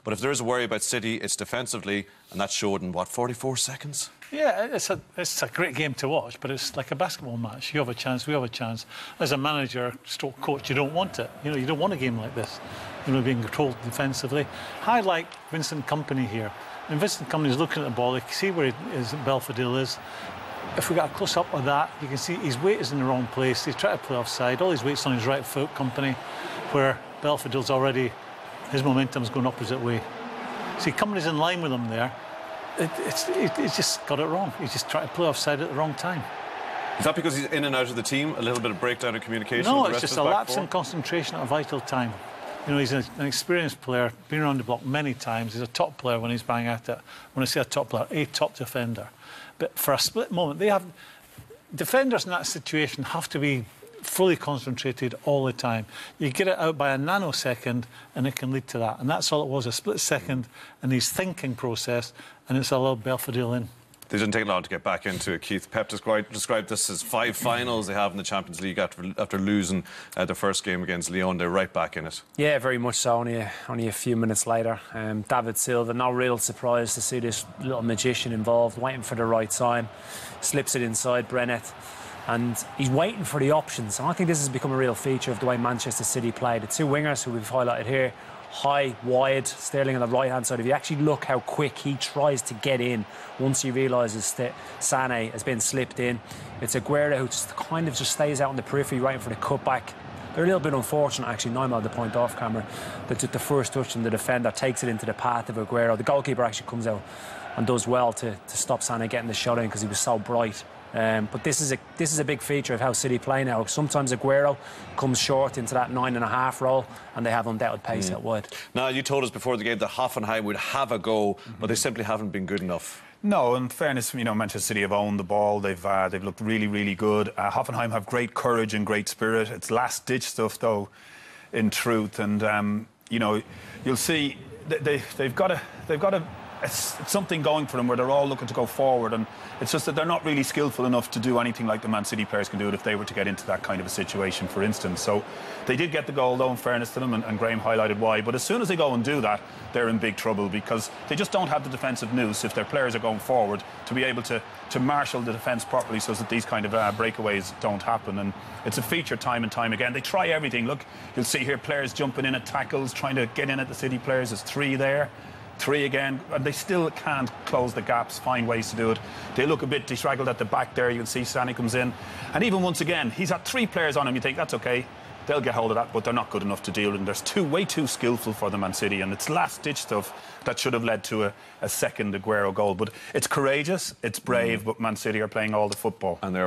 But if there is a worry about City, it's defensively, and that showed in, what, 44 seconds? Yeah, it's a great game to watch, but it's like a basketball match. You have a chance, we have a chance. As a manager, stroke coach, you don't want it. You know, you don't want a game like this. You know, being controlled defensively. Highlight Vincent Kompany here. And Vincent Kompany's looking at the ball. You can see where Belfodil is. If we got a close-up of that, you can see his weight is in the wrong place. He's trying to play offside. All his weight's on his right foot, Kompany, where Belfodil's already, his momentum's going opposite way. See, Kompany's in line with him there. He's just got it wrong. He's just trying to play offside at the wrong time. Is that because he's in and out of the team? A little bit of breakdown in communication? No, it's just a lapse in concentration at a vital time. You know, he's an experienced player, been around the block many times. He's a top player when he's bang at it. When I say a top player, a top defender. But for a split moment, defenders in that situation have to be fully concentrated all the time. You get it out by a nanosecond and it can lead to that. And that's all it was, a split second in his thinking process, and it's allowed Belfodil in. They didn't take long to get back into it. Keith, Pep described this as 5 finals they have in the Champions League after losing the first game against Lyon. They're right back in it. Yeah, very much so. Only a few minutes later. David Silva, no real surprise to see this little magician involved, waiting for the right time. Slips it inside Brennett. And he's waiting for the options. And I think this has become a real feature of the way Manchester City play. The two wingers who we've highlighted here, high, wide, Sterling on the right-hand side. If you actually look how quick he tries to get in once he realises that Sané has been slipped in. It's Aguero who just kind of stays out on the periphery waiting for the cutback. They're a little bit unfortunate, actually. Naima had the point off camera. That the first touch and the defender takes it into the path of Aguero. The goalkeeper actually comes out and does well to stop Sané getting the shot in because he was so bright. But this is a big feature of how City play now. Sometimes Aguero comes short into that 9.5 role, and they have undoubted pace out wide. Now, you told us before the game that Hoffenheim would have a go, but they simply haven't been good enough. No, in fairness, you know, Manchester City have owned the ball. They've looked really, really good. Hoffenheim have great courage and great spirit. It's last-ditch stuff, though, in truth. And you know, you'll see they've got it's something going for them where they're all looking to go forward, and it's just that they're not really skillful enough to do anything like the Man City players can do it if they were to get into that kind of a situation, for instance. So they did get the goal, though, in fairness to them, and Graeme highlighted why. But as soon as they go and do that, they're in big trouble because they just don't have the defensive nous if their players are going forward to be able to marshal the defence properly so that these kind of breakaways don't happen. And it's a feature time and time again. They try everything. Look, you'll see here players jumping in at tackles, trying to get in at the City players. There's 3 there. 3 again, and they still can't close the gaps, find ways to do it. They look a bit disraggled at the back there. You can see Sané comes in, and even once again, he's had 3 players on him. You think that's okay, they'll get hold of that, but they're not good enough to deal with. And there's way too skillful for the Man City, and it's last-ditch stuff that should have led to a second Aguero goal. But it's courageous, it's brave, but Man City are playing all the football. And they're